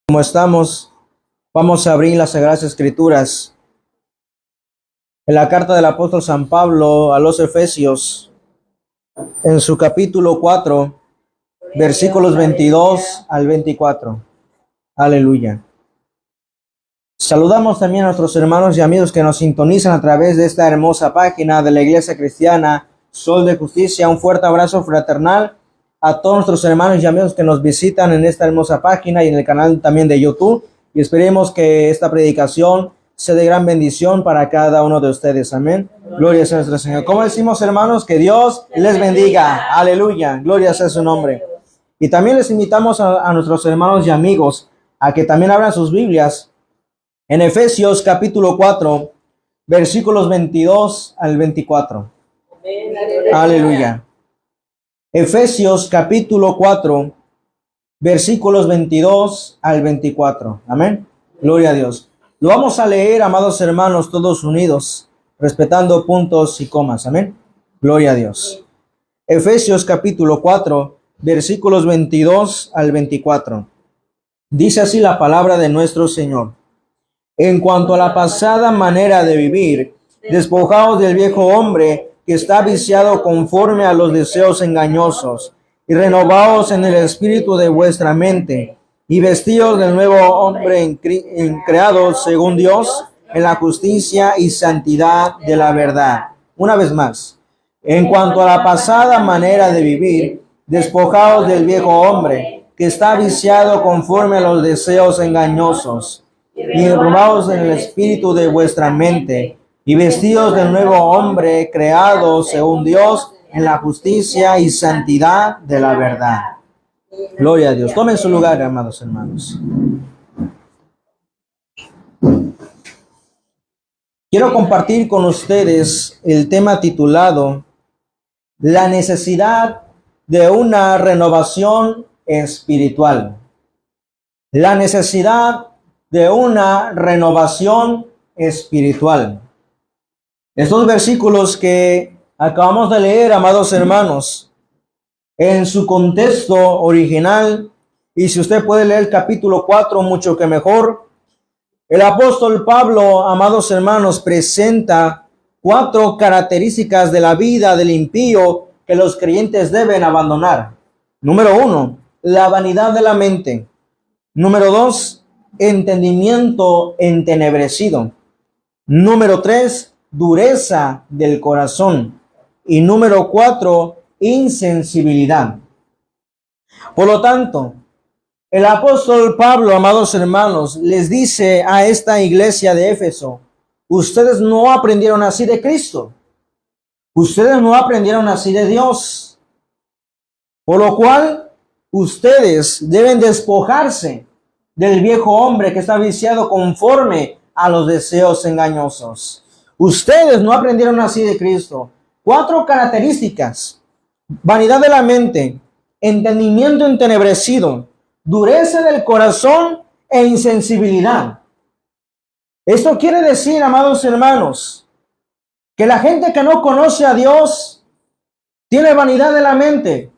Como estamos, vamos a abrir las Sagradas Escrituras en la carta del apóstol San Pablo a los Efesios, en su capítulo 4, versículos 22 al 24. Aleluya. Saludamos también a nuestros hermanos y amigos que nos sintonizan a través de esta hermosa página de la Iglesia Cristiana Sol de Justicia. Un fuerte abrazo fraternal a todos nuestros hermanos y amigos que nos visitan en esta hermosa página y en el canal también de YouTube. Y esperemos que esta predicación sea de gran bendición para cada uno de ustedes. Amén. Gloria sea nuestro Señor. Como decimos, hermanos, que Dios les bendiga. Aleluya. Gloria sea su nombre. Y también les invitamos a nuestros hermanos y amigos a que también abran sus Biblias en Efesios capítulo 4, versículos 22 al 24. Aleluya. Efesios capítulo 4, versículos 22 al 24. Amén. Gloria a Dios. Lo vamos a leer, amados hermanos, todos unidos, respetando puntos y comas. Amén. Gloria a Dios. Efesios capítulo 4, versículos 22 al 24. Dice así la palabra de nuestro Señor. En cuanto a la pasada manera de vivir, despojaos del viejo hombre que está viciado conforme a los deseos engañosos, y renovaos en el espíritu de vuestra mente, y vestidos del nuevo hombre creado según Dios, en la justicia y santidad de la verdad. Una vez más, en cuanto a la pasada manera de vivir, despojaos del viejo hombre que está viciado conforme a los deseos engañosos, y renovaos en el espíritu de vuestra mente, y vestidos del nuevo hombre creado según Dios en la justicia y santidad de la verdad. Gloria a Dios. Tomen su lugar, amados hermanos. Quiero compartir con ustedes el tema titulado La necesidad de una renovación espiritual. La necesidad de una renovación espiritual. Estos versículos que acabamos de leer, amados hermanos, en su contexto original, y si usted puede leer el capítulo 4, mucho que mejor, el apóstol Pablo, amados hermanos, presenta 4 características de la vida del impío que los creyentes deben abandonar. Número 1, la vanidad de la mente. Número 2, entendimiento entenebrecido. Número 3, dureza del corazón. Y número 4, insensibilidad. Por lo tanto, el apóstol Pablo, amados hermanos, les dice a esta iglesia de Éfeso: ustedes no aprendieron así de Cristo. Ustedes no aprendieron así de Dios. Por lo cual, ustedes deben despojarse del viejo hombre que está viciado conforme a los deseos engañosos. Ustedes no aprendieron así de Cristo. 4 características: vanidad de la mente, entendimiento entenebrecido, dureza del corazón e insensibilidad. Esto quiere decir, amados hermanos, que la gente que no conoce a Dios tiene vanidad de la mente.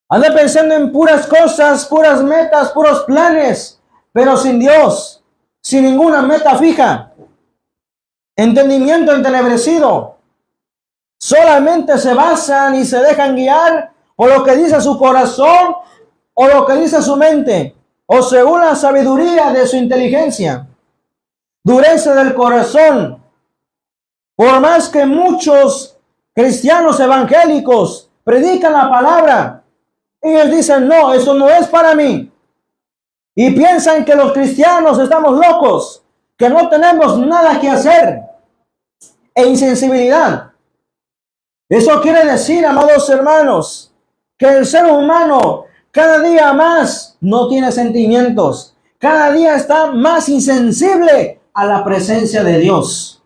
Anda pensando en puras cosas, puras metas, puros planes, pero sin Dios, sin ninguna meta fija. Entendimiento entenebrecido. Solamente se basan y se dejan guiar por lo que dice su corazón o lo que dice su mente, o según la sabiduría de su inteligencia. Dureza del corazón. Por más que muchos cristianos evangélicos predican la palabra, ellos dicen: no, eso no es para mí. Y piensan que los cristianos estamos locos, que no tenemos nada que hacer. E insensibilidad. Eso quiere decir, amados hermanos, que el ser humano cada día más no tiene sentimientos. Cada día está más insensible a la presencia de Dios.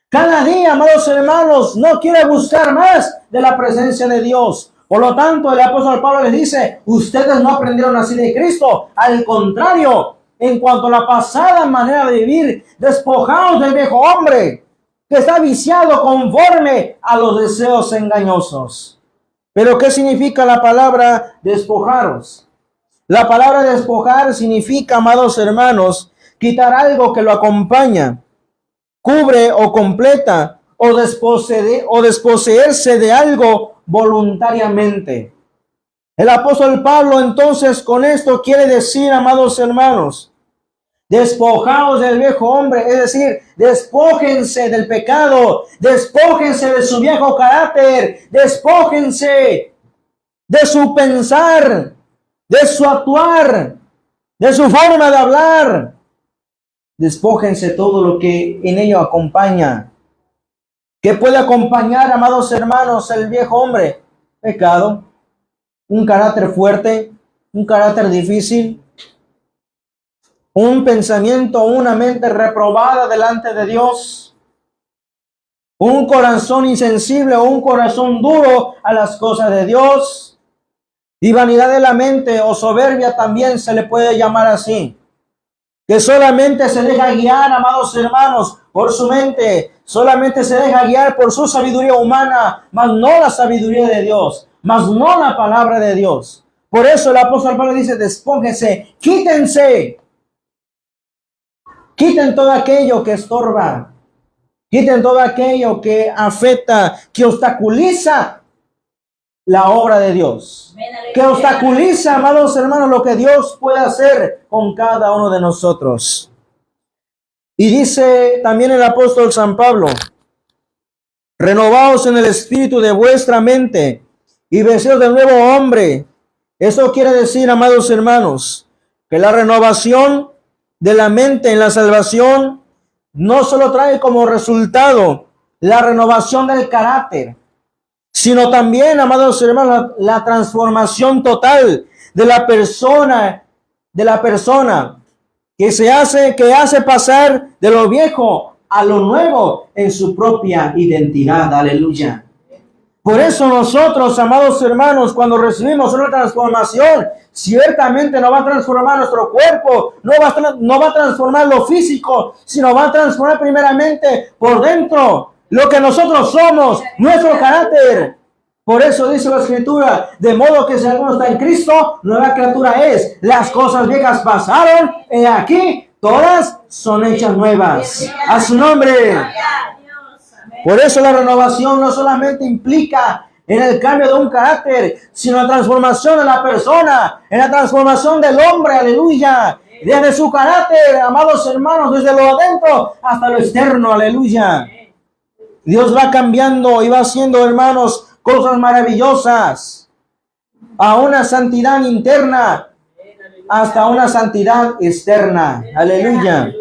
Cada día, amados hermanos, no quiere buscar más de la presencia de Dios. Por lo tanto, el apóstol Pablo les dice: ustedes no aprendieron así de Cristo. Al contrario, en cuanto a la pasada manera de vivir, despojaos del viejo hombre que está viciado conforme a los deseos engañosos. Pero ¿qué significa la palabra despojaros? La palabra despojar significa, amados hermanos, quitar algo que lo acompaña, cubre o completa o desposeerse de algo voluntariamente. El apóstol Pablo entonces con esto quiere decir, amados hermanos, despojaos del viejo hombre, es decir, despójense del pecado, despójense de su viejo carácter, despójense de su pensar, de su actuar, de su forma de hablar. Despójense todo lo que en ello acompaña. ¿Qué puede acompañar, amados hermanos, el viejo hombre? Pecado, un carácter fuerte, un carácter difícil, un pensamiento, una mente reprobada delante de Dios, un corazón insensible o un corazón duro a las cosas de Dios, y vanidad de la mente o soberbia también se le puede llamar así, que solamente se deja guiar, amados hermanos, por su mente, solamente se deja guiar por su sabiduría humana, mas no la sabiduría de Dios, mas no la palabra de Dios. Por eso el apóstol Pablo dice, despóngense, quítense. Quiten todo aquello que estorba. Quiten todo aquello que afecta, que obstaculiza la obra de Dios. Que obstaculiza, amados hermanos, lo que Dios puede hacer con cada uno de nosotros. Y dice también el apóstol San Pablo, renovaos en el espíritu de vuestra mente y vestidos del nuevo hombre. Eso quiere decir, amados hermanos, que la renovación de la mente en la salvación no solo trae como resultado la renovación del carácter, sino también, amados hermanos, la transformación total de la persona que hace pasar de lo viejo a lo nuevo en su propia identidad. Aleluya. Por eso nosotros, amados hermanos, cuando recibimos una transformación, ciertamente no va a transformar nuestro cuerpo, no va a transformar lo físico, sino va a transformar primeramente por dentro lo que nosotros somos, nuestro carácter. Por eso dice la Escritura, de modo que si alguno está en Cristo, nueva criatura es. Las cosas viejas pasaron, y aquí todas son hechas nuevas. A su nombre. Por eso la renovación no solamente implica en el cambio de un carácter, sino la transformación de la persona, en la transformación del hombre, aleluya. Desde su carácter, amados hermanos, desde lo adentro hasta lo externo, aleluya. Dios va cambiando y va haciendo, hermanos, cosas maravillosas. A una santidad interna hasta una santidad externa, aleluya.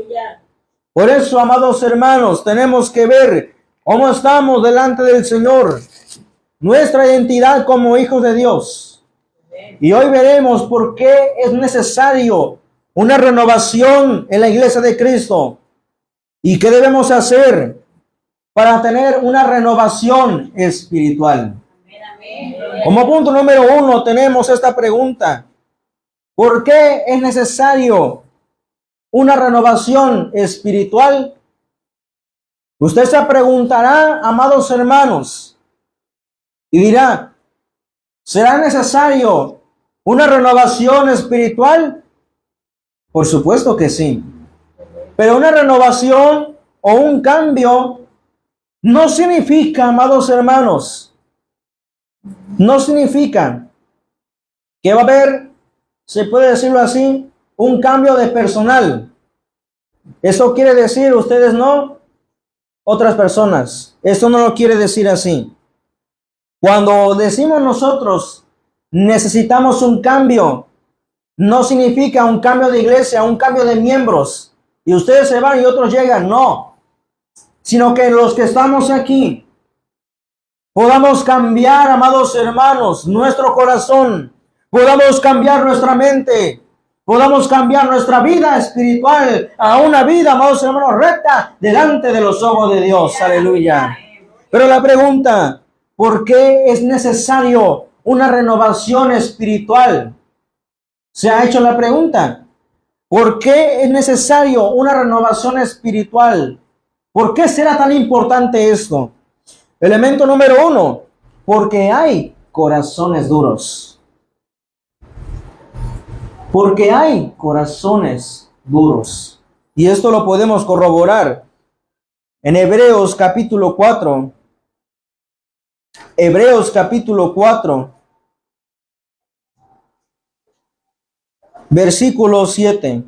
Por eso, amados hermanos, tenemos que ver cómo estamos delante del Señor, nuestra identidad como hijos de Dios. Y hoy veremos por qué es necesario una renovación en la iglesia de Cristo y qué debemos hacer para tener una renovación espiritual. Como punto número 1 tenemos esta pregunta: ¿por qué es necesario una renovación espiritual? Usted se preguntará, amados hermanos, y dirá, ¿será necesario una renovación espiritual? Por supuesto que sí. Pero una renovación o un cambio no significa, amados hermanos, no significa que va a haber, se puede decirlo así, un cambio de personal. Eso quiere decir, ustedes no, otras personas. Esto no lo quiere decir así. Cuando decimos nosotros necesitamos un cambio, no significa un cambio de iglesia, un cambio de miembros, y ustedes se van y otros llegan, no. Sino que los que estamos aquí podamos cambiar, amados hermanos, nuestro corazón, podamos cambiar nuestra mente, podamos cambiar nuestra vida espiritual a una vida, amados hermanos, recta delante de los ojos de Dios. Aleluya. Pero la pregunta, ¿por qué es necesario una renovación espiritual? ¿Se ha hecho la pregunta? ¿Por qué es necesario una renovación espiritual? ¿Por qué será tan importante esto? Elemento número 1, porque hay corazones duros. porque hay corazones duros. Y esto lo podemos corroborar en Hebreos capítulo 4. Hebreos capítulo 4, versículo 7.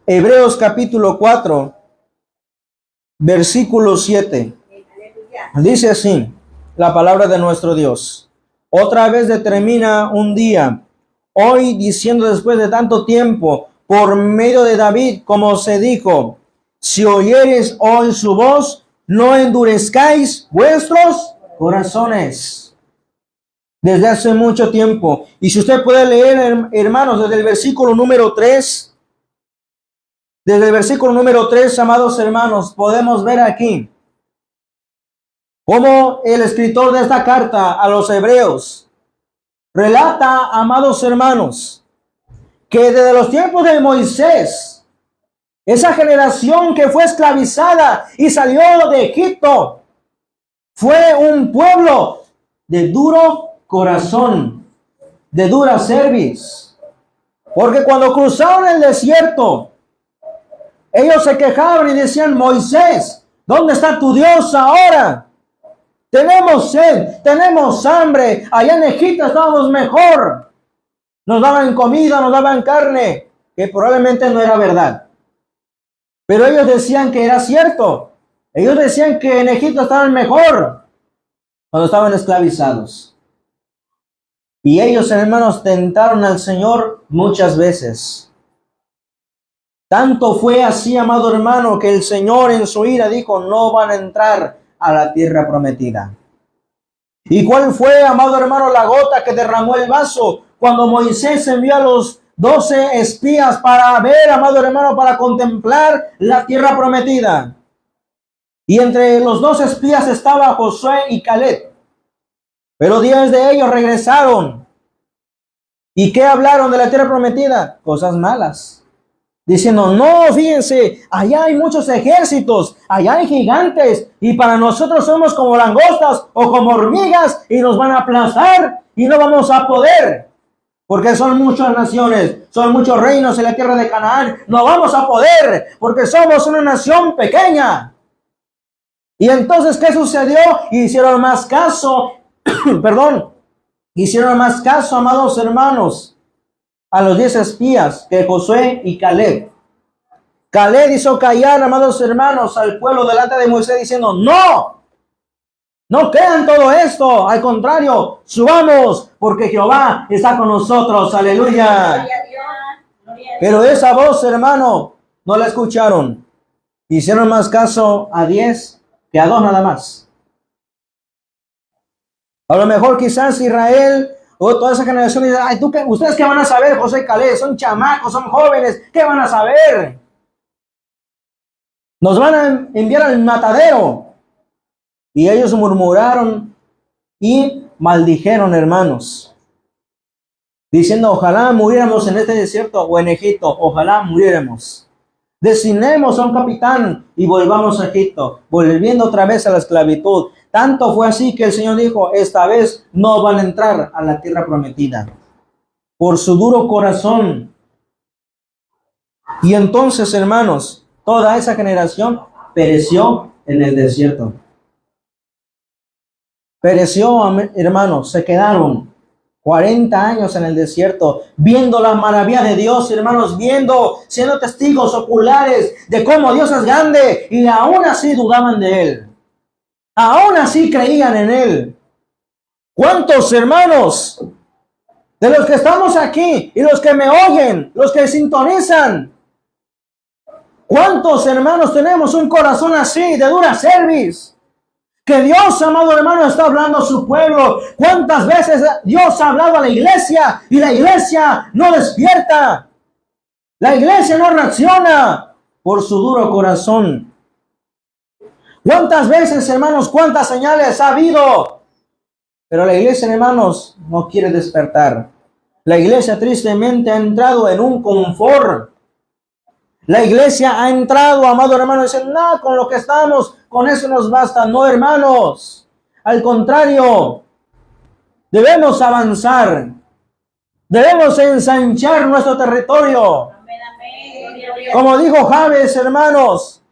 Hebreos capítulo 4, versículo 7. Dice así la palabra de nuestro Dios. Otra vez determina un día, hoy diciendo después de tanto tiempo, por medio de David, como se dijo, si oyeres hoy su voz, no endurezcáis vuestros corazones. Desde hace mucho tiempo. Y si usted puede leer, hermanos, desde el versículo número 3, desde el versículo número 3, amados hermanos, podemos ver aquí cómo el escritor de esta carta a los hebreos relata, amados hermanos, que desde los tiempos de Moisés, esa generación que fue esclavizada y salió de Egipto, fue un pueblo de duro corazón, de dura cerviz. Porque cuando cruzaron el desierto, ellos se quejaron y decían, Moisés, ¿dónde está tu Dios ahora? Tenemos sed, tenemos hambre. Allá en Egipto estábamos mejor. Nos daban comida, nos daban carne, que probablemente no era verdad. Pero ellos decían que era cierto. Ellos decían que en Egipto estaban mejor cuando estaban esclavizados. Y ellos, hermanos, tentaron al Señor muchas veces. Tanto fue así, amado hermano, que el Señor en su ira dijo, no van a entrar a la tierra prometida. ¿Y cuál fue, amado hermano, la gota que derramó el vaso? Cuando Moisés envió a los 12 espías para ver, amado hermano, para contemplar la tierra prometida. Y entre los 12 espías estaba Josué y Caleb. Pero 10 de ellos regresaron. ¿Y qué hablaron de la tierra prometida? Cosas malas. Diciendo, no, fíjense, allá hay muchos ejércitos, allá hay gigantes, y para nosotros somos como langostas o como hormigas, y nos van a aplastar y no vamos a poder. Porque son muchas naciones, son muchos reinos en la tierra de Canaán. No vamos a poder, porque somos una nación pequeña. Y entonces, ¿qué sucedió? Hicieron más caso, hicieron más caso, amados hermanos, a los 10 espías que Josué y Caleb. Caleb hizo callar, amados hermanos, al pueblo delante de Moisés diciendo, no crean todo esto, al contrario, subamos, porque Jehová está con nosotros, aleluya. Pero esa voz, hermano, no la escucharon. Hicieron más caso a 10 que a 2 nada más. A lo mejor quizás Israel o toda esa generación dice, ay, ¿ustedes qué van a saber, José y Caleb? Son chamacos, son jóvenes, ¿qué van a saber? Nos van a enviar al matadero. Y ellos murmuraron y maldijeron, hermanos, diciendo, ojalá muriéramos en este desierto o en Egipto, ojalá muriéramos. Designemos a un capitán y volvamos a Egipto, volviendo otra vez a la esclavitud. Tanto fue así que el Señor dijo, esta vez no van a entrar a la tierra prometida, por su duro corazón. Y entonces, hermanos, toda esa generación pereció en el desierto. Pereció, hermanos, se quedaron 40 años en el desierto, viendo la maravilla de Dios, hermanos, siendo testigos oculares de cómo Dios es grande, y aún así dudaban de Él. Aún así creían en Él. ¿Cuántos hermanos de los que estamos aquí y los que me oyen, los que sintonizan? ¿Cuántos hermanos tenemos un corazón así, de dura cerviz? Que Dios, amado hermano, está hablando a su pueblo. ¿Cuántas veces Dios ha hablado a la iglesia y la iglesia no despierta? La iglesia no reacciona por su duro corazón. ¿Cuántas veces, hermanos, cuántas señales ha habido? Pero la iglesia, hermanos, no quiere despertar. La iglesia tristemente ha entrado en un confort. La iglesia ha entrado, amado hermano, y dice, no, con lo que estamos, con eso nos basta. No, hermanos. Al contrario, debemos avanzar. Debemos ensanchar nuestro territorio. Como dijo Jabes, hermanos,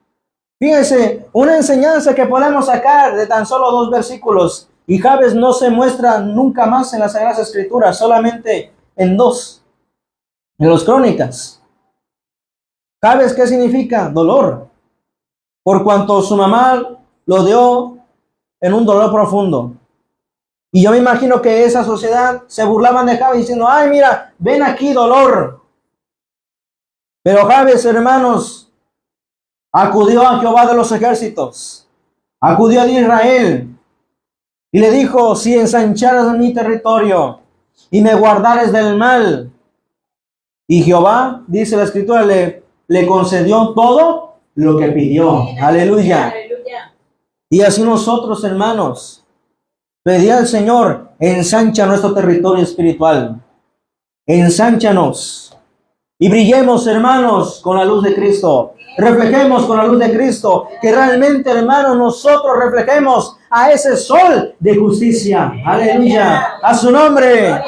fíjense, una enseñanza que podemos sacar de tan solo 2 versículos. Y Jabes no se muestra nunca más en las Sagradas Escrituras, solamente en 2, en los Crónicas. Jabes, ¿qué significa? Dolor. Por cuanto su mamá lo dio en un dolor profundo. Y yo me imagino que esa sociedad se burlaban de Jabes diciendo, ay, mira, ven aquí dolor. Pero Jabes, hermanos, acudió a Jehová de los ejércitos, acudió a Israel y le dijo, si ensancharas mi territorio y me guardares del mal. Y Jehová, dice la Escritura, le concedió todo lo que pidió. Aleluya. Aleluya. Y así nosotros, hermanos, pedí al Señor, ensancha nuestro territorio espiritual. Ensánchanos. Y brillemos, hermanos, con la luz de Cristo. Reflejemos con la luz de Cristo. Que realmente, hermanos, nosotros reflejemos a ese sol de justicia. Aleluya. A su nombre.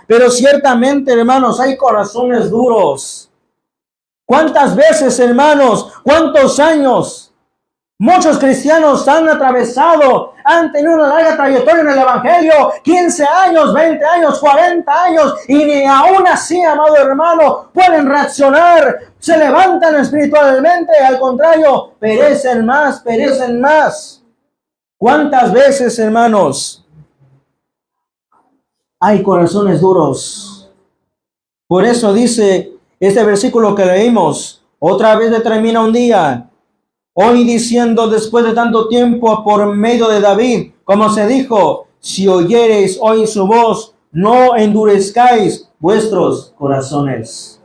Pero ciertamente, hermanos, hay corazones duros. ¿Cuántas veces, hermanos? ¿Cuántos años? Muchos cristianos han atravesado, han tenido una larga trayectoria en el Evangelio, 15 años, 20 años, 40 años, y ni aún así, amado hermano, pueden reaccionar, se levantan espiritualmente, al contrario, perecen más, perecen más. ¿Cuántas veces, hermanos, hay corazones duros? Por eso dice este versículo que leímos, otra vez determina un día, hoy diciendo después de tanto tiempo por medio de David, como se dijo, si oyereis hoy su voz, no endurezcáis vuestros corazones.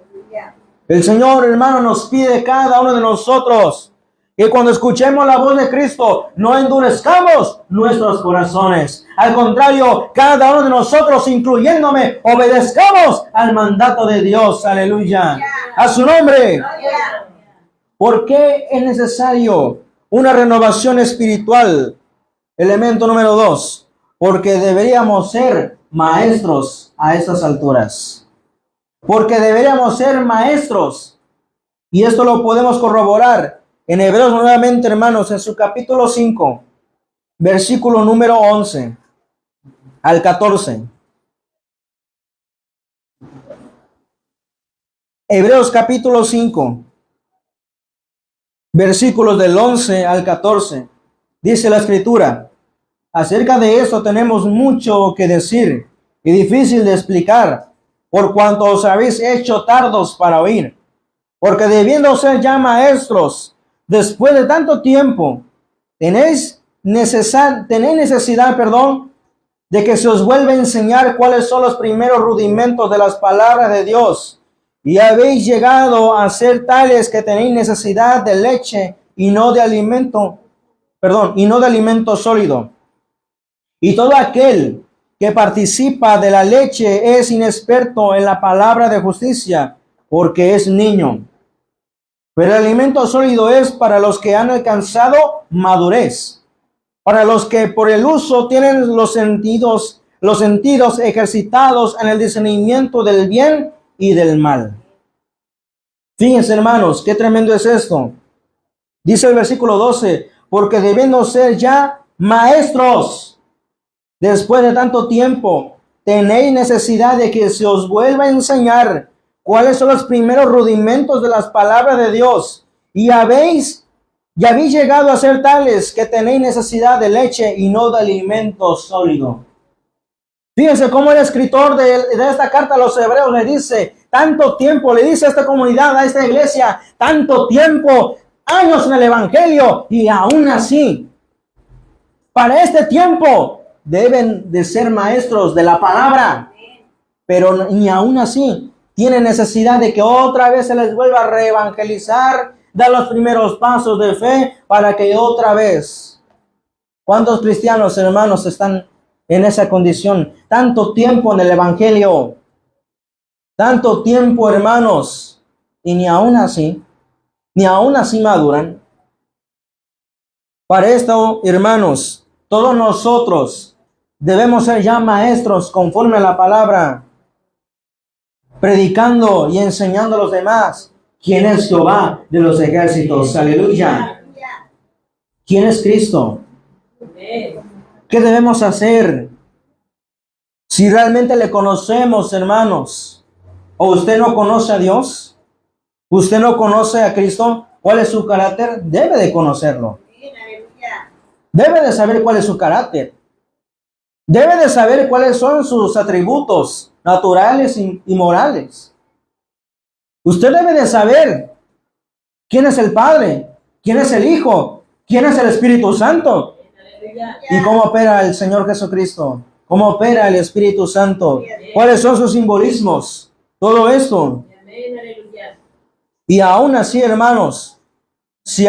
El Señor, hermano, nos pide cada uno de nosotros que cuando escuchemos la voz de Cristo, no endurezcamos nuestros corazones. Al contrario, cada uno de nosotros, incluyéndome, obedezcamos al mandato de Dios. Aleluya. A su nombre. ¿Por qué es necesario una renovación espiritual? Elemento número 2. Porque deberíamos ser maestros a estas alturas. Porque deberíamos ser maestros. Y esto lo podemos corroborar en Hebreos nuevamente, hermanos, en su capítulo 5, versículo número 11 al 14. Hebreos capítulo 5. Versículos del 11 al 14. Dice la Escritura, acerca de esto tenemos mucho que decir y difícil de explicar, por cuanto os habéis hecho tardos para oír. Porque debiendo ser ya maestros, después de tanto tiempo, tenéis necesidad, de que se os vuelva a enseñar cuáles son los primeros rudimentos de las palabras de Dios. Y habéis llegado a ser tales que tenéis necesidad de leche y no de alimento, y no de alimento sólido. Y todo aquel que participa de la leche es inexperto en la palabra de justicia, porque es niño. Pero el alimento sólido es para los que han alcanzado madurez, para los que por el uso tienen los sentidos ejercitados en el discernimiento del bien y del mal. Fíjense, hermanos, qué tremendo es esto. Dice el versículo 12, porque debiendo ser ya maestros, después de tanto tiempo, tenéis necesidad de que se os vuelva a enseñar cuáles son los primeros rudimentos de las palabras de Dios. Y habéis llegado a ser tales que tenéis necesidad de leche y no de alimento sólido. Fíjense cómo el escritor de esta carta a los hebreos le dice, tanto tiempo, le dice a esta comunidad, a esta iglesia, tanto tiempo, años en el evangelio, y aún así, para este tiempo, deben de ser maestros de la palabra, pero ni aún así, tienen necesidad de que otra vez se les vuelva a reevangelizar, dar los primeros pasos de fe, para que otra vez, ¿cuántos cristianos, hermanos, están en esa condición? Tanto tiempo en el evangelio, tanto tiempo, hermanos, y ni aún así maduran. Para esto, hermanos, todos nosotros debemos ser ya maestros conforme a la palabra. predicando y enseñando a los demás quién es Jehová de los ejércitos. Aleluya. ¿Quién es Cristo? ¿Qué debemos hacer? Si realmente le conocemos, hermanos, o usted no conoce a Dios, usted no conoce a Cristo, ¿cuál es su carácter? Debe de conocerlo. Debe de saber cuál es su carácter. Debe de saber cuáles son sus atributos naturales y morales. Usted debe de saber quién es el Padre, quién es el Hijo, quién es el Espíritu Santo y cómo opera el Señor Jesucristo, cómo opera el Espíritu Santo, cuáles son sus simbolismos, todo esto. Y aún así, hermanos, si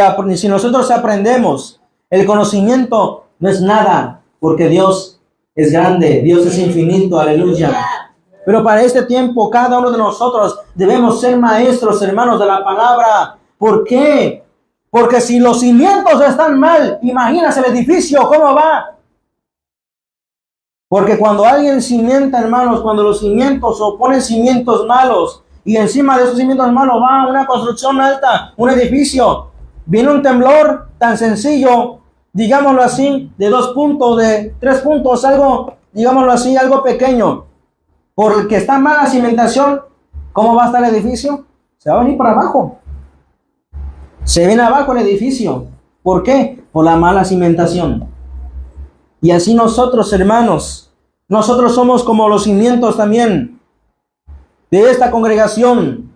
nosotros aprendemos, el conocimiento no es nada, porque Dios es grande, Dios es infinito, aleluya. Pero para este tiempo, cada uno de nosotros debemos ser maestros, hermanos, de la palabra. ¿Por qué? Porque si los cimientos están mal, imagínate el edificio, ¿cómo va? Porque cuando alguien cimienta, hermanos, cuando los cimientos o ponen cimientos malos, y encima de esos cimientos malos va una construcción alta, un edificio, viene un temblor tan sencillo, digámoslo así, de 2 puntos, de 3 puntos, algo, digámoslo así, algo pequeño. Por el que está mala cimentación, ¿cómo va a estar el edificio? Se va a venir para abajo. Se viene abajo el edificio. ¿Por qué? Por la mala cimentación. Y así nosotros, hermanos, nosotros somos como los cimientos también de esta congregación.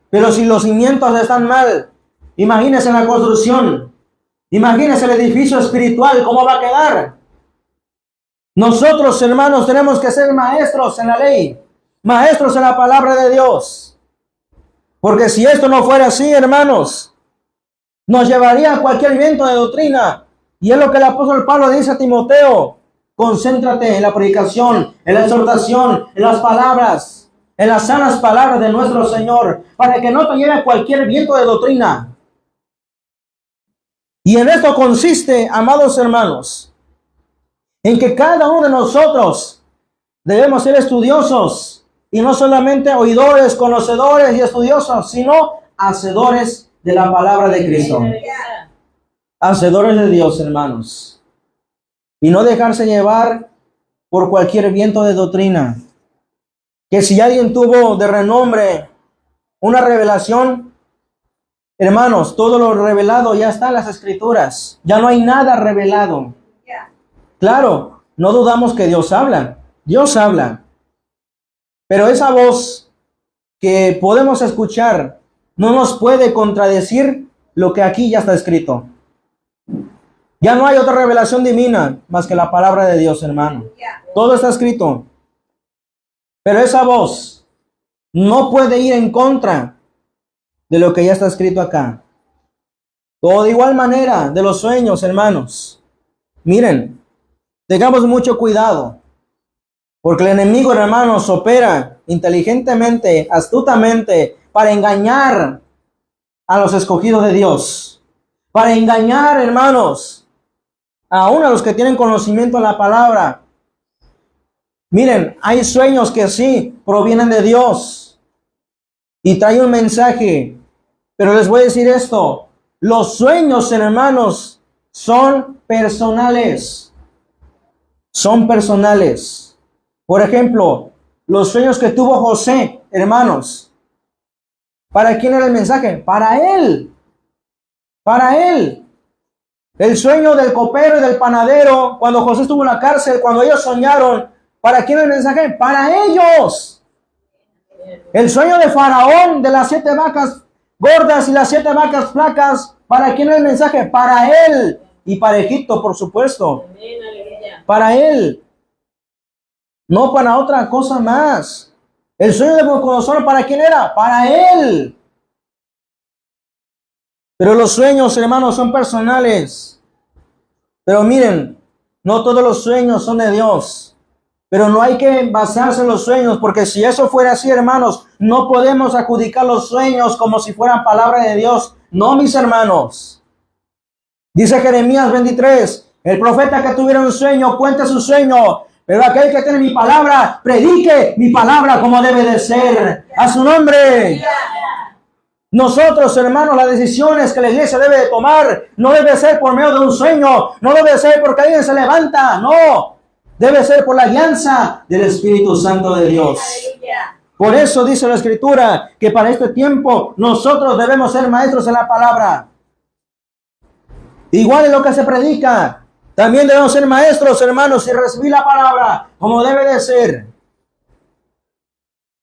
Pero si los cimientos están mal, imagínense la construcción, imagínense el edificio espiritual, ¿cómo va a quedar? Nosotros, hermanos, tenemos que ser maestros en la ley, maestros en la palabra de Dios. Porque si esto no fuera así, hermanos, nos llevaría a cualquier viento de doctrina. Y es lo que el apóstol Pablo dice a Timoteo: concéntrate en la predicación, en la exhortación, en las palabras, en las sanas palabras de nuestro Señor, para que no te lleve cualquier viento de doctrina. Y en esto consiste, amados hermanos, en que cada uno de nosotros debemos ser estudiosos, y no solamente oidores, conocedores y estudiosos, sino hacedores de la palabra de Cristo. Hacedores de Dios, hermanos. Y no dejarse llevar por cualquier viento de doctrina. Que si alguien tuvo de renombre una revelación, hermanos, todo lo revelado ya está en las Escrituras. Ya no hay nada revelado. Claro, no dudamos que Dios habla. Dios habla. Pero esa voz que podemos escuchar no nos puede contradecir lo que aquí ya está escrito. Ya no hay otra revelación divina más que la palabra de Dios, hermano. Todo está escrito. Pero esa voz no puede ir en contra de lo que ya está escrito acá. Todo de igual manera de los sueños, hermanos. Miren, tengamos mucho cuidado, porque el enemigo, hermanos, opera inteligentemente, astutamente, para engañar a los escogidos de Dios, para engañar, hermanos, aún a los que tienen conocimiento de la palabra. Miren, hay sueños que sí provienen de Dios y traen un mensaje, pero les voy a decir esto: los sueños, hermanos, son personales. Son personales. Por ejemplo, los sueños que tuvo José, hermanos, ¿para quién era el mensaje? Para él. Para él. El sueño del copero y del panadero, cuando José estuvo en la cárcel, cuando ellos soñaron, ¿para quién era el mensaje? Para ellos. El sueño de Faraón, de las 7 vacas gordas y las 7 vacas flacas, ¿para quién era el mensaje? Para él. Y para Egipto, por supuesto. Para él. No para otra cosa más. El sueño de Nabucodonosor, ¿para quién era? Para él. Pero los sueños, hermanos, son personales. Pero miren, no todos los sueños son de Dios. Pero no hay que basarse en los sueños, porque si eso fuera así, hermanos, no podemos adjudicar los sueños como si fueran palabra de Dios. No, mis hermanos. Dice Jeremías 23, el profeta que tuviera un sueño, cuente su sueño, Pero aquel que tiene mi palabra, predique mi palabra como debe de ser. A su nombre. Nosotros, hermanos, las decisiones que la iglesia debe de tomar no debe ser por medio de un sueño, no debe ser porque alguien se levanta, no. Debe ser por la alianza del Espíritu Santo de Dios. Por eso dice la Escritura que para este tiempo nosotros debemos ser maestros en la palabra. Igual es lo que se predica. También debemos ser maestros, hermanos, y recibir la palabra como debe de ser.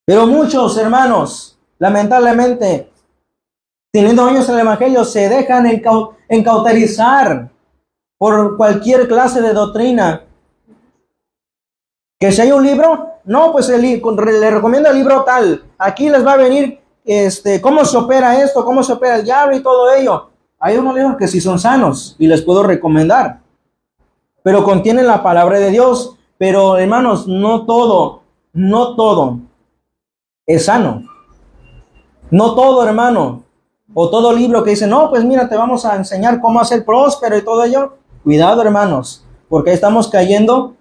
Pero muchos, hermanos, lamentablemente, teniendo años en el Evangelio, se dejan encauterizar por cualquier clase de doctrina. Que si hay un libro, no, pues le recomiendo el libro tal. Aquí les va a venir cómo se opera esto, cómo se opera el diablo y todo ello. Hay unos libros que sí son sanos y les puedo recomendar, pero contienen la palabra de Dios. Pero hermanos, no todo es sano. No todo, hermano, o todo libro que dice, no, pues mira, te vamos a enseñar cómo ser próspero y todo ello. Cuidado, hermanos, porque estamos cayendo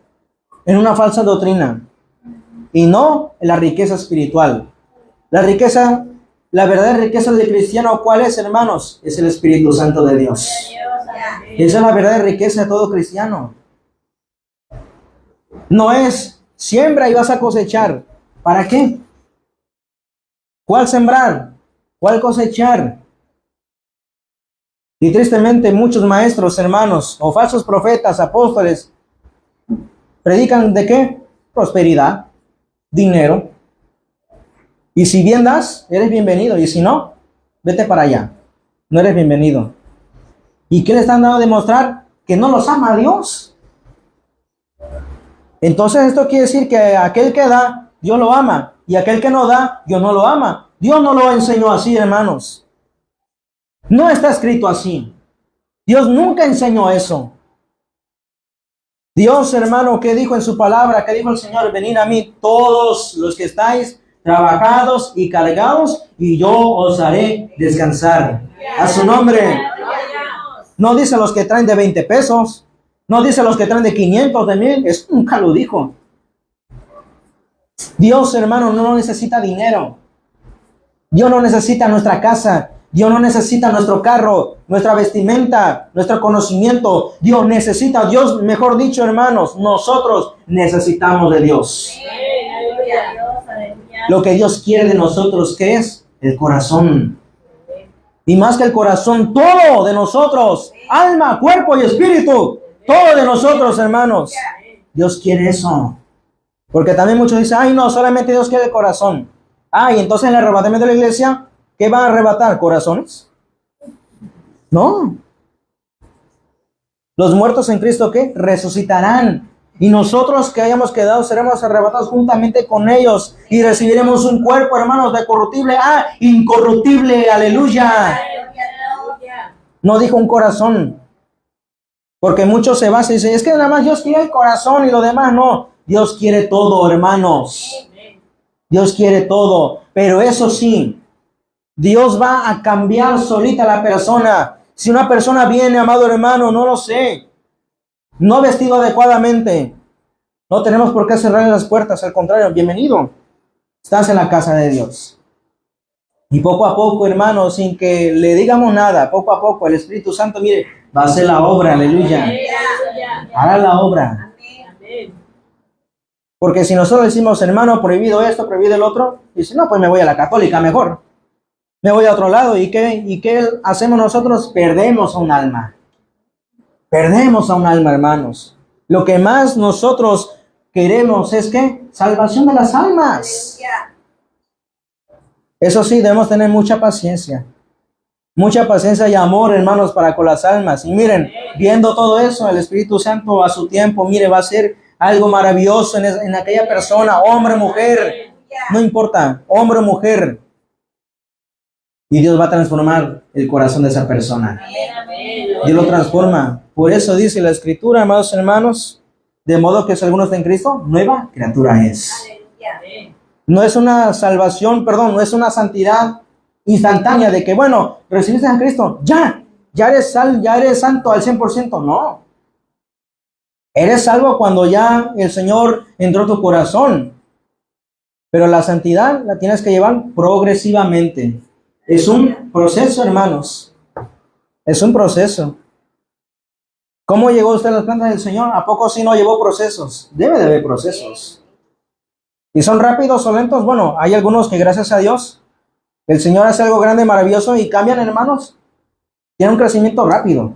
en una falsa doctrina y no en la riqueza espiritual. La verdadera riqueza del cristiano, ¿cuál es, hermanos? Es el Espíritu Santo de Dios. Esa es la verdadera riqueza de todo cristiano. No es siembra y vas a cosechar. ¿Para qué? ¿Cuál sembrar? ¿Cuál cosechar? Y tristemente muchos maestros, hermanos, o falsos profetas, apóstoles, predican ¿de qué? Prosperidad, dinero. Y si bien das, eres bienvenido. Y si no, vete para allá. No eres bienvenido. ¿Y qué le están dando a demostrar? Que no los ama a Dios. Entonces esto quiere decir que aquel que da, Dios lo ama. Y aquel que no da, Dios no lo ama. Dios no lo enseñó así, hermanos. No está escrito así. Dios nunca enseñó eso. Dios, hermano, ¿qué dijo en su palabra? ¿Qué dijo el Señor? Venid a mí todos los que estáis trabajados y cargados, y yo os haré descansar. A su nombre. No dice los que traen de 20 pesos. No dice los que traen de 500, de 1000. Eso nunca lo dijo. Dios, hermano, no necesita dinero. Dios no necesita nuestra casa. Dios no necesita nuestro carro, nuestra vestimenta, nuestro conocimiento. Dios, mejor dicho, hermanos, nosotros necesitamos de Dios. Lo que Dios quiere de nosotros, ¿qué es? El corazón. Y más que el corazón, todo de nosotros, alma, cuerpo y espíritu, todo de nosotros, hermanos. Dios quiere eso. Porque también muchos dicen, ay no, solamente Dios quiere el corazón. Y entonces en el arrebatamiento de la iglesia, ¿qué van a arrebatar? ¿Corazones? No. Los muertos en Cristo, ¿qué? Resucitarán. Y nosotros que hayamos quedado seremos arrebatados juntamente con ellos. Y recibiremos un cuerpo, hermanos, de corruptible a incorruptible. Aleluya. No dijo un corazón. Porque muchos se basan y dicen, es que nada más Dios quiere el corazón y lo demás no. Dios quiere todo, hermanos. Dios quiere todo. Pero eso sí, Dios va a cambiar solita a la persona. Si una persona viene, amado hermano, no lo sé, no vestido adecuadamente, no tenemos por qué cerrar las puertas. Al contrario, bienvenido. Estás en la casa de Dios. Y poco a poco, hermano, sin que le digamos nada, poco a poco el Espíritu Santo, mire, va a hacer la obra. Aleluya. Hará la obra. Porque si nosotros decimos, hermano, prohibido esto, prohibido el otro, dice, no, pues me voy a la católica mejor. Me voy a otro lado. ¿Y qué hacemos nosotros? Perdemos a un alma. Perdemos a un alma, hermanos. Lo que más nosotros queremos es ¿qué? Salvación de las almas. Eso sí, debemos tener mucha paciencia. Mucha paciencia y amor, hermanos, para con las almas. Y miren, viendo todo eso, el Espíritu Santo a su tiempo, mire, va a ser algo maravilloso en aquella persona, hombre, mujer, no importa, hombre o mujer. Y Dios va a transformar el corazón de esa persona. Dios lo transforma. Por eso dice la Escritura, amados hermanos, de modo que si alguno está en Cristo, nueva criatura es. No es una salvación, no es una santidad instantánea de que, bueno, recibiste a Cristo, ya eres santo al 100%. No. Eres salvo cuando ya el Señor entró a tu corazón. Pero la santidad la tienes que llevar progresivamente. Es un proceso, hermanos. Es un proceso. ¿Cómo llegó usted a las plantas del Señor? ¿A poco sí no llevó procesos? Debe de haber procesos. ¿Y son rápidos o lentos? Bueno, hay algunos que gracias a Dios, el Señor hace algo grande, maravilloso y cambian, hermanos. Tienen un crecimiento rápido.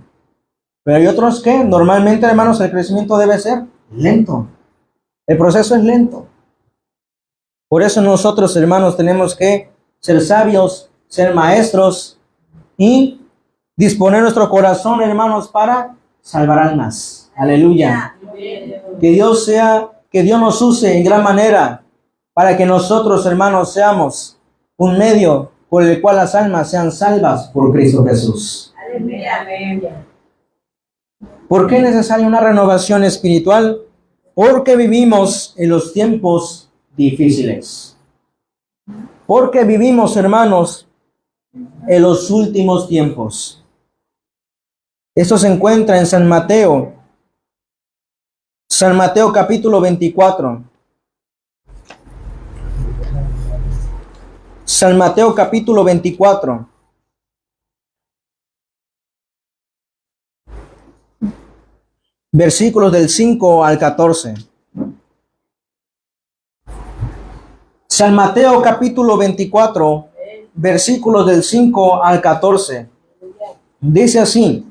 Pero hay otros que normalmente, hermanos, el crecimiento debe ser lento. El proceso es lento. Por eso nosotros, hermanos, tenemos que ser sabios, ser maestros y disponer nuestro corazón, hermanos, para salvar almas. Aleluya. Que Dios nos use en gran manera para que nosotros, hermanos, seamos un medio por el cual las almas sean salvas por Cristo Jesús. ¿Por qué es necesaria una renovación espiritual? Porque vivimos en los tiempos difíciles. Porque vivimos, hermanos, en los últimos tiempos. Esto se encuentra en San Mateo capítulo 24. San Mateo capítulo 24. Versículos del 5 al 14. San Mateo capítulo 24, versículos del 5 al 14. Dice así: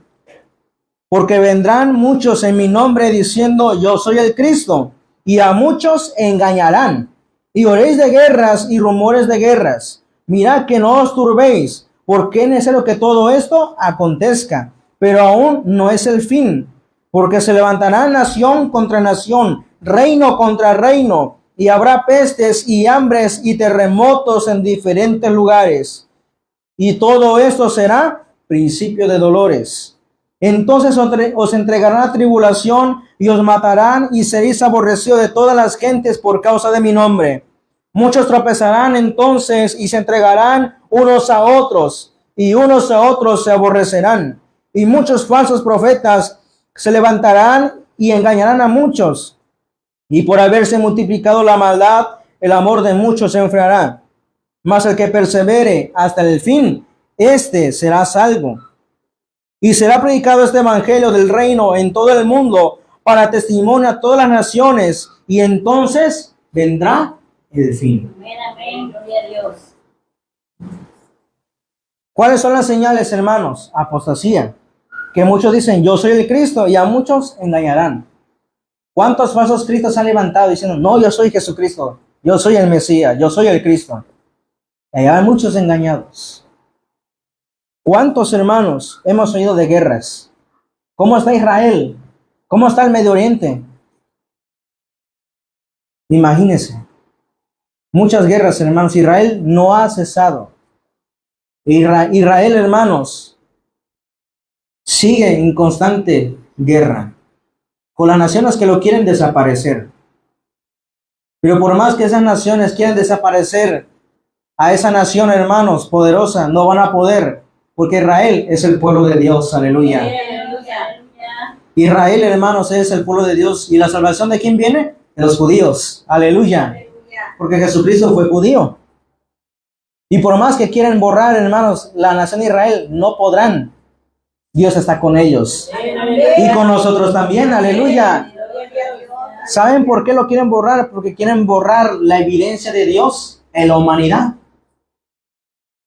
porque vendrán muchos en mi nombre diciendo, yo soy el Cristo, y a muchos engañarán. Y oréis de guerras y rumores de guerras. Mirad que no os turbéis, porque es necesario que todo esto acontezca, pero aún no es el fin. Porque se levantará nación contra nación, reino contra reino, y habrá pestes y hambres y terremotos en diferentes lugares. Y todo esto será principio de dolores. Entonces os entregarán a tribulación y os matarán y seréis aborrecidos de todas las gentes por causa de mi nombre. Muchos tropezarán entonces y se entregarán unos a otros y unos a otros se aborrecerán. Y muchos falsos profetas se levantarán y engañarán a muchos. Y por haberse multiplicado la maldad, el amor de muchos se enfriará. Mas el que persevere hasta el fin, este será salvo. Y será predicado este evangelio del reino en todo el mundo para testimonio a todas las naciones, y entonces vendrá el fin. Amén, amén, gloria a Dios. ¿Cuáles son las señales, hermanos? Apostasía. Que muchos dicen, yo soy el Cristo, y a muchos engañarán. ¿Cuántos falsos cristos se han levantado diciendo, no, yo soy Jesucristo, yo soy el Mesías, yo soy el Cristo? Y hay muchos engañados. ¿Cuántos, hermanos, hemos oído de guerras? ¿Cómo está Israel? ¿Cómo está el Medio Oriente? Imagínense. Muchas guerras, hermanos. Israel no ha cesado. Israel, hermanos, sigue en constante guerra con las naciones que lo quieren desaparecer. Pero por más que esas naciones quieran desaparecer a esa nación, hermanos, poderosa, no van a poder, porque Israel es el pueblo de Dios. Aleluya. Israel, hermanos, es el pueblo de Dios. ¿Y la salvación de quién viene? De los judíos. Aleluya. Porque Jesucristo fue judío. Y por más que quieran borrar, hermanos, la nación de Israel, no podrán. Dios está con ellos. Y con nosotros también. Aleluya. ¿Saben por qué lo quieren borrar? Porque quieren borrar la evidencia de Dios en la humanidad.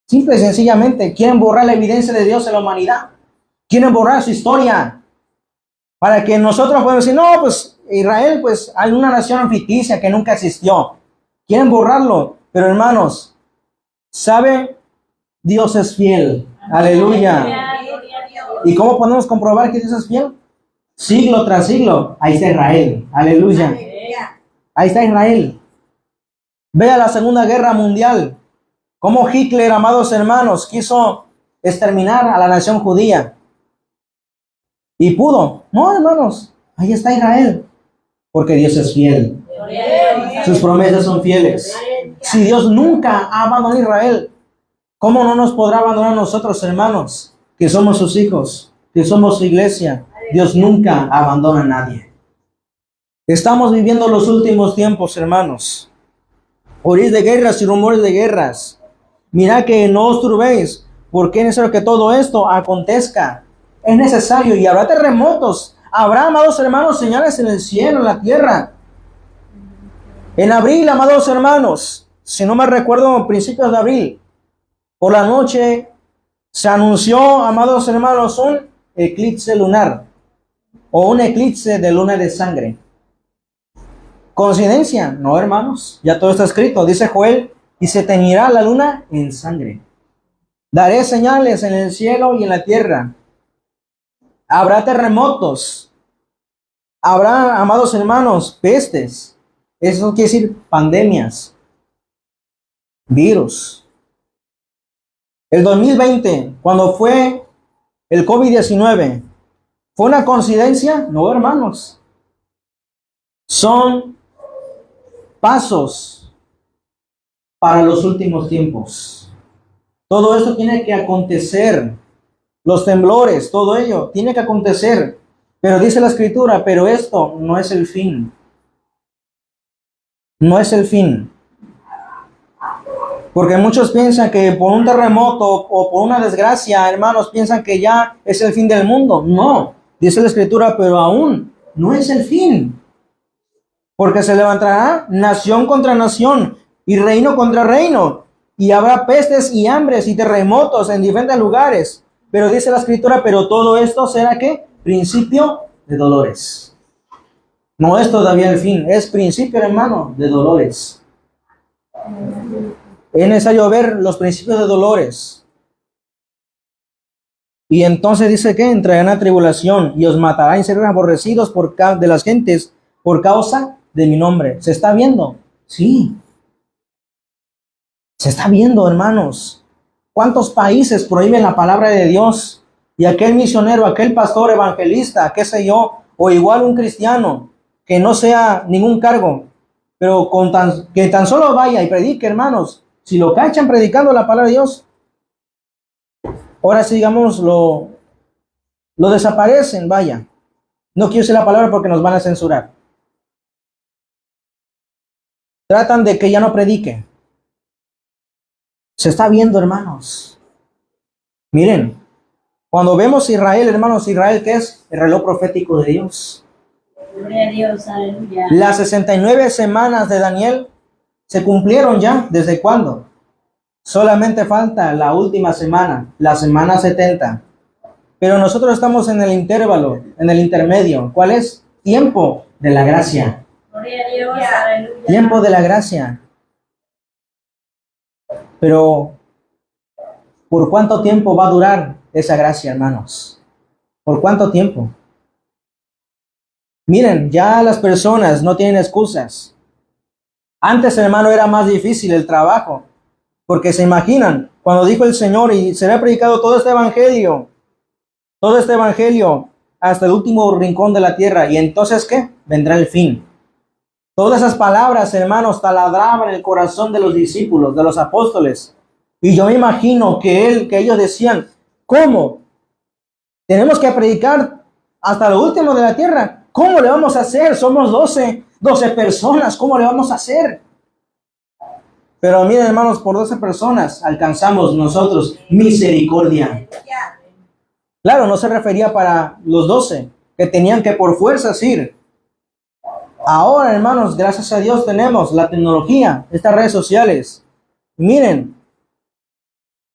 Simple y sencillamente, quieren borrar la evidencia de Dios en la humanidad. Quieren borrar su historia. Para que nosotros podamos decir, no, pues Israel, pues hay una nación ficticia que nunca existió. Quieren borrarlo. Pero hermanos, ¿sabe? Dios es fiel. Aleluya. ¿Y cómo podemos comprobar que Dios es fiel? Siglo tras siglo. Ahí está Israel. Aleluya. Ahí está Israel. Vea la Segunda Guerra Mundial. Cómo Hitler, amados hermanos, quiso exterminar a la nación judía. Y pudo. No, hermanos, ahí está Israel. Porque Dios es fiel. Sus promesas son fieles. Si Dios nunca ha abandonado a Israel, ¿cómo no nos podrá abandonar a nosotros, hermanos? Que somos sus hijos, que somos su iglesia. Dios nunca abandona a nadie. Estamos viviendo los últimos tiempos, hermanos. Oís de guerras y rumores de guerras. Mirad que no os turbéis, porque es necesario que todo esto acontezca. Es necesario, y habrá terremotos. Habrá, amados hermanos, señales en el cielo, en la tierra. En abril, amados hermanos, si no me recuerdo, principios de abril, por la noche se anunció, amados hermanos, un eclipse lunar o un eclipse de luna de sangre. ¿Coincidencia? No, hermanos, ya todo está escrito. Dice Joel, y se teñirá la luna en sangre. Daré señales en el cielo y en la tierra. Habrá terremotos. Habrá, amados hermanos, pestes. Eso quiere decir pandemias, virus. El 2020, cuando fue el COVID-19, ¿fue una coincidencia? No, hermanos. Son pasos para los últimos tiempos. Todo esto tiene que acontecer. Los temblores, todo ello tiene que acontecer. Pero dice la Escritura, pero esto no es el fin. No es el fin. Porque muchos piensan que por un terremoto o por una desgracia, hermanos, piensan que ya es el fin del mundo. No, dice la Escritura, pero aún no es el fin. Porque se levantará nación contra nación y reino contra reino. Y habrá pestes y hambres y terremotos en diferentes lugares. Pero dice la Escritura, pero todo esto será ¿qué? Principio de dolores. No es todavía el fin, es principio, hermano, de dolores. Es necesario ver los principios de dolores. Y entonces dice que entrarán a tribulación y os matarán y serán aborrecidos de las gentes por causa de mi nombre. ¿Se está viendo? Sí. Se está viendo, hermanos. ¿Cuántos países prohíben la palabra de Dios? Y aquel misionero, aquel pastor evangelista, qué sé yo, o igual un cristiano, que no sea ningún cargo, pero que tan solo vaya y predique, hermanos. Si lo cachan predicando la palabra de Dios, ahora sí, digamos, lo desaparecen, vaya. No quiero decir la palabra porque nos van a censurar. Tratan de que ya no predique. Se está viendo, hermanos. Miren, cuando vemos Israel, hermanos, Israel, ¿qué es? El reloj profético de Dios. Gloria a Dios, aleluya. Las 69 semanas de Daniel se cumplieron ya. ¿Desde cuándo? Solamente falta la última semana, la semana 70. Pero nosotros estamos en el intervalo, en el intermedio. ¿Cuál es? Tiempo de la gracia. Gloria a Dios, aleluya. Tiempo de la gracia. Pero, ¿por cuánto tiempo va a durar esa gracia, hermanos? ¿Por cuánto tiempo? Miren, ya las personas no tienen excusas. Antes, hermano, era más difícil el trabajo. Porque se imaginan, cuando dijo el Señor, y será predicado todo este evangelio hasta el último rincón de la tierra. Y entonces, ¿qué? Vendrá el fin. Todas esas palabras, hermanos, taladraban el corazón de los discípulos, de los apóstoles. Y yo me imagino que ellos decían, ¿cómo? Tenemos que predicar hasta lo último de la tierra. ¿Cómo le vamos a hacer? Somos 12 personas. ¿Cómo le vamos a hacer? Pero miren, hermanos, por 12 personas alcanzamos nosotros misericordia. Claro, no se refería para los 12, que tenían que por fuerzas ir. Ahora, hermanos, gracias a Dios tenemos la tecnología, estas redes sociales. Miren,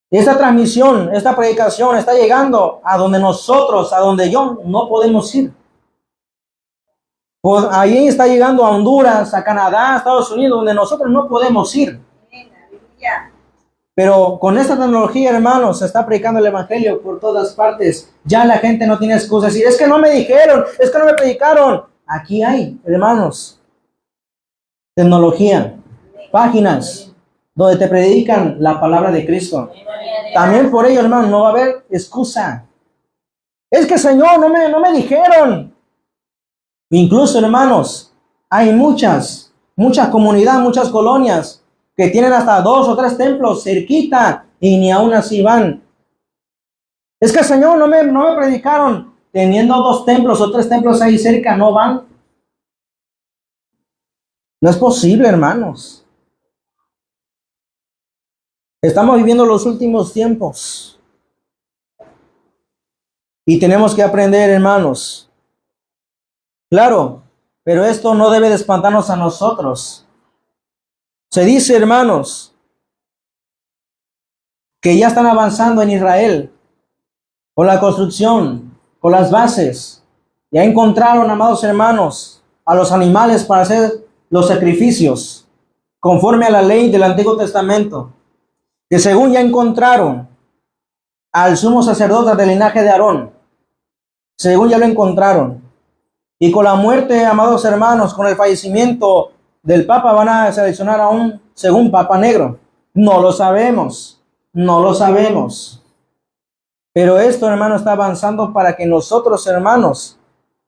esta transmisión, esta predicación está llegando a donde nosotros, a donde yo no podemos ir. Pues ahí está llegando a Honduras, a Canadá, a Estados Unidos, donde nosotros no podemos ir. Pero con esta tecnología, hermanos, se está predicando el evangelio por todas partes. Ya la gente no tiene excusas. Y es que no me dijeron, es que no me predicaron. Aquí hay, hermanos, tecnología, páginas donde te predican la palabra de Cristo. También por ello, hermano, no va a haber excusa. Es que, Señor, no me dijeron. Incluso, hermanos, hay muchas comunidades, muchas colonias que tienen hasta 2 o 3 templos cerquita y ni aún así van. Es que, Señor, no me predicaron. Teniendo 2 templos o 3 templos ahí cerca, no van. No es posible, hermanos. Estamos viviendo los últimos tiempos. Y tenemos que aprender, hermanos. Claro, pero esto no debe de espantarnos a nosotros. Se dice, hermanos, que ya están avanzando en Israel con la construcción, con las bases. Ya encontraron, amados hermanos, a los animales para hacer los sacrificios, conforme a la ley del Antiguo Testamento. Que según ya encontraron al sumo sacerdote del linaje de Aarón, según ya lo encontraron. Y con la muerte, amados hermanos, con el fallecimiento del Papa, van a seleccionar a un según Papa Negro. No lo sabemos, no lo sabemos. Pero esto, hermano, está avanzando para que nosotros, hermanos,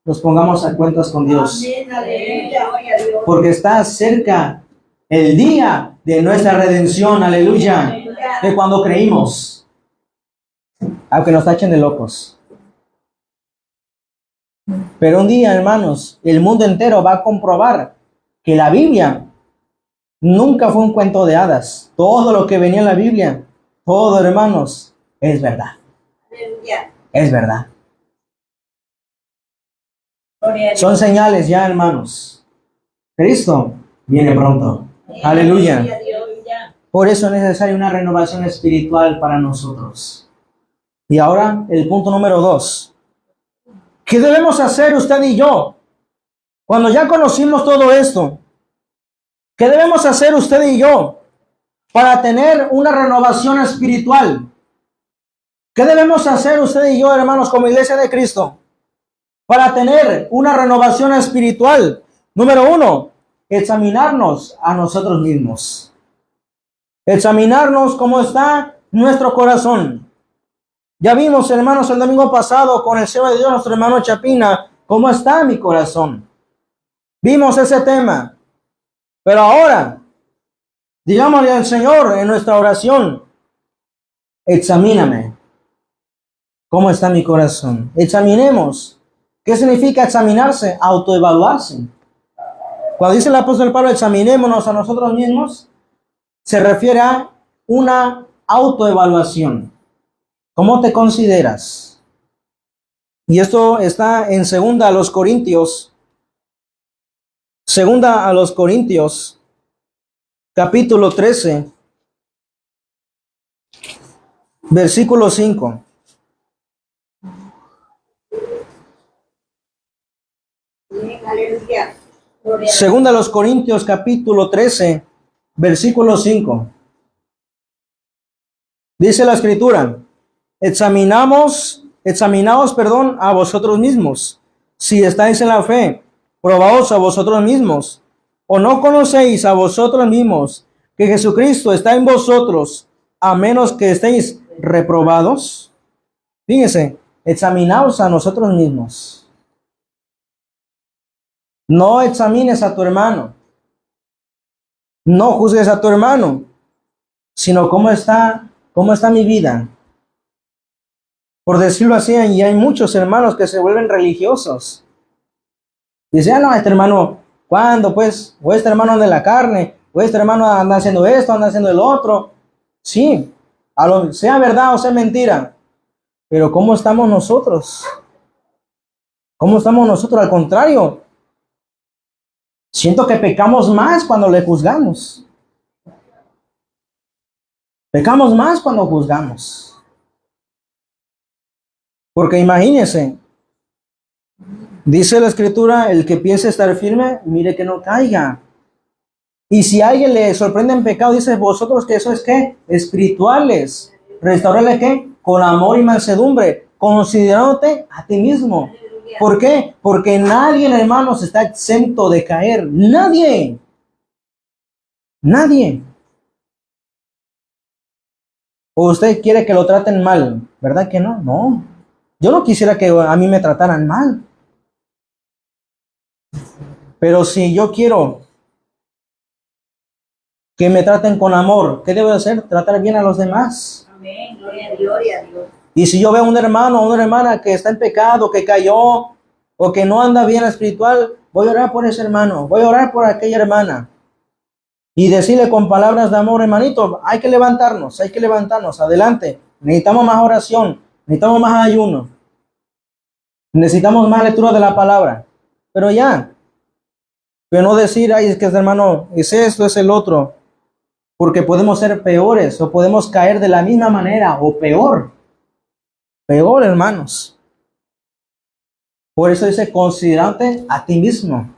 nos pongamos a cuentas con Dios. Amén, aleluya, gloria a Dios. Porque está cerca el día de nuestra redención, aleluya, de cuando creímos. Aunque nos tachen de locos. Pero un día, hermanos, el mundo entero va a comprobar que la Biblia nunca fue un cuento de hadas. Todo lo que venía en la Biblia, todo, hermanos, es verdad. Aleluya. Es verdad. Gloria a Dios. Son señales ya, hermanos. Cristo viene pronto. Aleluya. Gloria a Dios. Por eso es necesaria una renovación espiritual para nosotros. Y ahora el punto número 2. ¿Qué debemos hacer usted y yo? Cuando ya conocimos todo esto, ¿qué debemos hacer usted y yo para tener una renovación espiritual? ¿Qué debemos hacer usted y yo, hermanos, como Iglesia de Cristo, para tener una renovación espiritual? Número 1, examinarnos a nosotros mismos. Examinarnos cómo está nuestro corazón. Ya vimos, hermanos, el domingo pasado con el siervo de Dios, nuestro hermano Chapina, cómo está mi corazón. Vimos ese tema. Pero ahora, digámosle al Señor en nuestra oración, examíname. ¿Cómo está mi corazón? Examinemos. ¿Qué significa examinarse? Autoevaluarse. Cuando dice el apóstol Pablo, examinémonos a nosotros mismos, se refiere a una autoevaluación. ¿Cómo te consideras? Y esto está en Segunda a los Corintios, capítulo 13, versículo 5. Aleluya. Gloria a Segunda a los Corintios, capítulo 13, versículo 5. Dice la Escritura, examinaos, a vosotros mismos, si estáis en la fe, probaos a vosotros mismos, o no conocéis a vosotros mismos que Jesucristo está en vosotros, a menos que estéis reprobados. Fíjense, examinaos a nosotros mismos. No examines a tu hermano. No juzgues a tu hermano, sino cómo está mi vida. Por decirlo así, y hay muchos hermanos que se vuelven religiosos. Dicen, no, este hermano, ¿cuándo pues? O este hermano anda en la carne, o este hermano anda haciendo esto, anda haciendo el otro. Sí, sea verdad o sea mentira. Pero ¿cómo estamos nosotros? ¿Cómo estamos nosotros? Al contrario, siento que pecamos más cuando le juzgamos. Pecamos más cuando juzgamos. Porque imagínense, dice la Escritura, el que piense estar firme, mire que no caiga. Y si a alguien le sorprende en pecado, dice, vosotros que sois ¿qué? Espirituales. Restaurarle ¿qué? Con amor y mansedumbre, considerándote a ti mismo. ¿Por qué? Porque nadie, hermanos, está exento de caer. Nadie. Nadie. ¿O usted quiere que lo traten mal? ¿Verdad que no? No. Yo no quisiera que a mí me trataran mal. Pero si yo quiero que me traten con amor, ¿qué debo hacer? Tratar bien a los demás. Amén. Gloria a Dios. Gloria a Dios. Y si yo veo a un hermano o una hermana que está en pecado, que cayó, o que no anda bien espiritual, voy a orar por ese hermano, voy a orar por aquella hermana. Y decirle con palabras de amor, hermanito, hay que levantarnos, adelante. Necesitamos más oración, necesitamos más ayuno, necesitamos más lectura de la palabra. Pero ya, pero no decir, ay, es que ese hermano es esto, es el otro. Porque podemos ser peores o podemos caer de la misma manera o peor. Peor, hermanos. Por eso dice, considerante a ti mismo.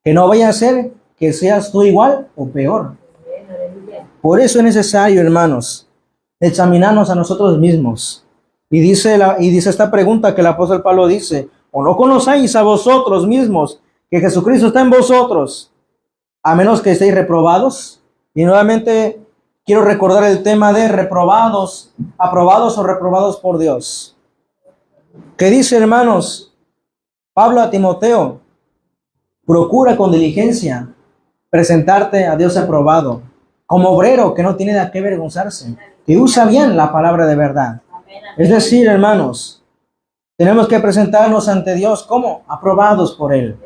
Que no vaya a ser que seas tú igual o peor. Por eso es necesario, hermanos, examinarnos a nosotros mismos. Y dice esta pregunta que el apóstol Pablo dice, ¿o no conocéis a vosotros mismos que Jesucristo está en vosotros, a menos que estéis reprobados? Y nuevamente quiero recordar el tema de reprobados, aprobados o reprobados por Dios. ¿Qué dice, hermanos? Pablo a Timoteo, procura con diligencia presentarte a Dios aprobado, como obrero que no tiene de qué avergonzarse, que usa bien la palabra de verdad. Es decir, hermanos, tenemos que presentarnos ante Dios como aprobados por Él.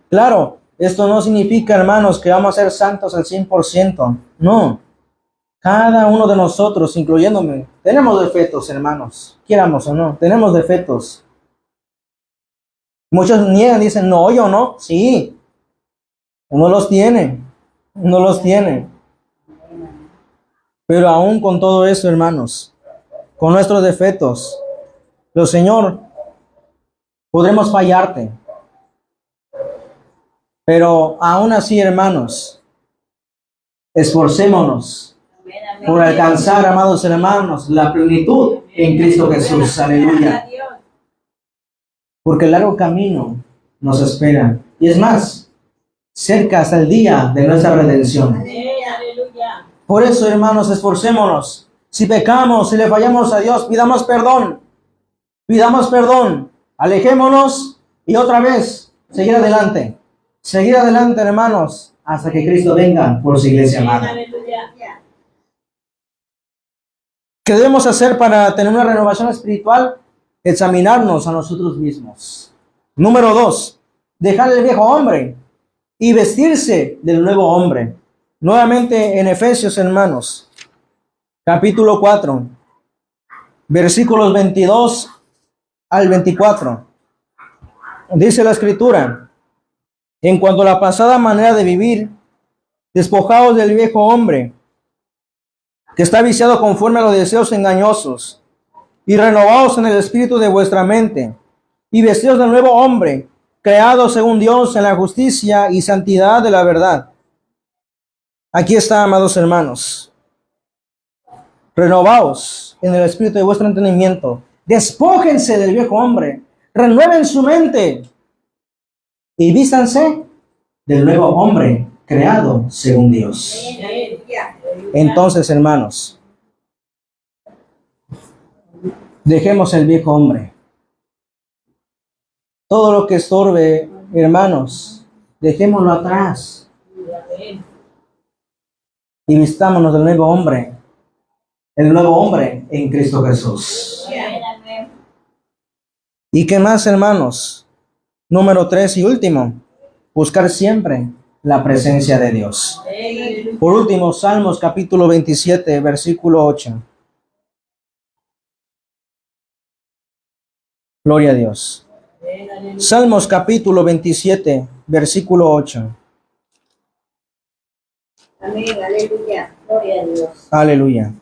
Claro, esto no significa, hermanos, que vamos a ser santos al 100%. No. Cada uno de nosotros, incluyéndome, tenemos defectos, hermanos. Quieramos o no, tenemos defectos. Muchos niegan, dicen, no, yo no. Sí. Uno los tiene. Pero aún con todo eso, hermanos, con nuestros defectos, el Señor, podremos fallarte. Pero aún así, hermanos, esforcémonos por alcanzar, amados hermanos, la plenitud en Cristo Jesús. Aleluya. Porque el largo camino nos espera. Y es más, cerca hasta el día de nuestra redención. Por eso, hermanos, esforcémonos. Si pecamos, si le fallamos a Dios, pidamos perdón. Alejémonos y otra vez seguir adelante. Seguir adelante, hermanos, hasta que Cristo venga por su iglesia amada. ¿Qué debemos hacer para tener una renovación espiritual? Examinarnos a nosotros mismos. Número 2, dejar el viejo hombre y vestirse del nuevo hombre. Nuevamente en Efesios, hermanos, capítulo 4, versículos 22 al 24. Dice la Escritura, en cuanto a la pasada manera de vivir, despojaos del viejo hombre, que está viciado conforme a los deseos engañosos, y renovaos en el espíritu de vuestra mente, y vestidos del nuevo hombre, creado según Dios en la justicia y santidad de la verdad. Aquí está, amados hermanos. Renovaos en el espíritu de vuestro entendimiento. Despójense del viejo hombre. Renueven su mente. Y vístanse del nuevo hombre, creado según Dios. Entonces, hermanos, dejemos el viejo hombre. Todo lo que estorbe, hermanos, dejémoslo atrás. Y vistámonos del nuevo hombre. El nuevo hombre en Cristo Jesús. ¿Y qué más, hermanos? Número 3 y último, buscar siempre la presencia de Dios. Por último, Salmos capítulo 27, versículo 8. Gloria a Dios. Salmos capítulo 27, versículo 8. Amén, aleluya. Gloria a Dios. Aleluya.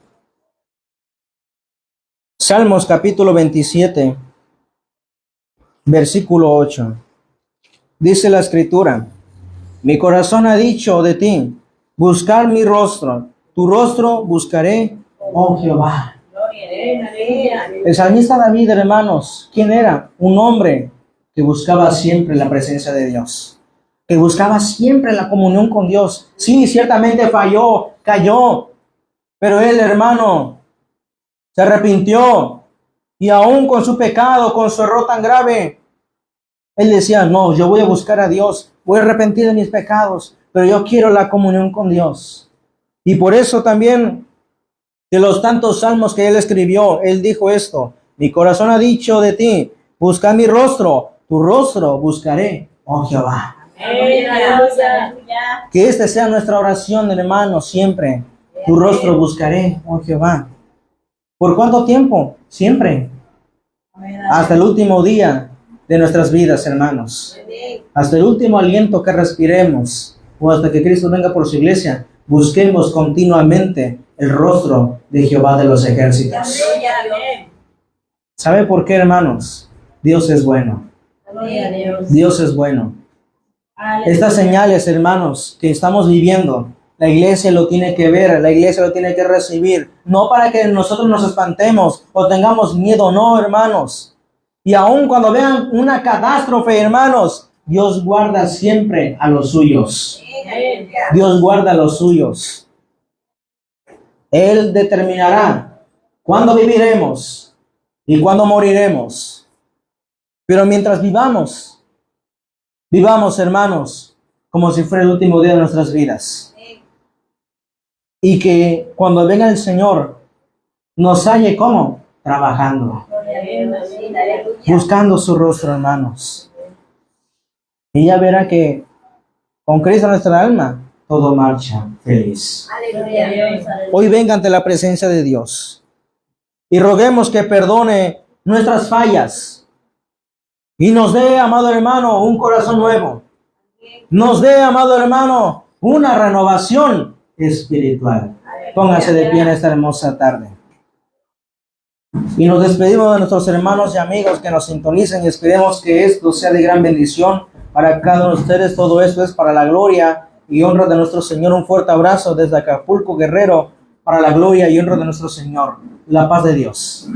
Salmos capítulo 27, versículo 8. Dice la Escritura, mi corazón ha dicho de ti, buscar mi rostro, tu rostro buscaré, oh Jehová. El salmista David, hermanos, ¿quién era? Un hombre que buscaba siempre la presencia de Dios, que buscaba siempre la comunión con Dios. Sí, ciertamente falló, cayó, pero él, hermano, se arrepintió y aún con su pecado, con su error tan grave, él decía, no, yo voy a buscar a Dios, voy a arrepentir de mis pecados, pero yo quiero la comunión con Dios. Y por eso también, de los tantos salmos que él escribió, él dijo esto, mi corazón ha dicho de ti, busca mi rostro, tu rostro buscaré, oh Jehová. Aleluya. Que esta sea nuestra oración, hermano, siempre. Tu rostro buscaré, oh Jehová. ¿Por cuánto tiempo? Siempre. Hasta el último día de nuestras vidas, hermanos. Hasta el último aliento que respiremos, o hasta que Cristo venga por su iglesia, busquemos continuamente el rostro de Jehová de los ejércitos. ¿Sabe por qué, hermanos? Dios es bueno. Dios es bueno. Estas señales, hermanos, que estamos viviendo, la iglesia lo tiene que ver, la iglesia lo tiene que recibir. No para que nosotros nos espantemos o tengamos miedo, no, hermanos. Y aun cuando vean una catástrofe, hermanos, Dios guarda siempre a los suyos. Dios guarda a los suyos. Él determinará cuándo viviremos y cuándo moriremos. Pero mientras vivamos, hermanos, como si fuera el último día de nuestras vidas. Y que cuando venga el Señor, nos halle como trabajando, buscando su rostro, hermanos. Y ya verá que con Cristo nuestra alma, todo marcha feliz. Hoy venga ante la presencia de Dios y roguemos que perdone nuestras fallas y nos dé, amado hermano, un corazón nuevo. Nos dé, amado hermano, una renovación espiritual. Póngase de pie en esta hermosa tarde. Y nos despedimos de nuestros hermanos y amigos que nos sintonicen y esperemos que esto sea de gran bendición para cada uno de ustedes. Todo esto es para la gloria y honra de nuestro Señor. Un fuerte abrazo desde Acapulco, Guerrero, para la gloria y honra de nuestro Señor. La paz de Dios.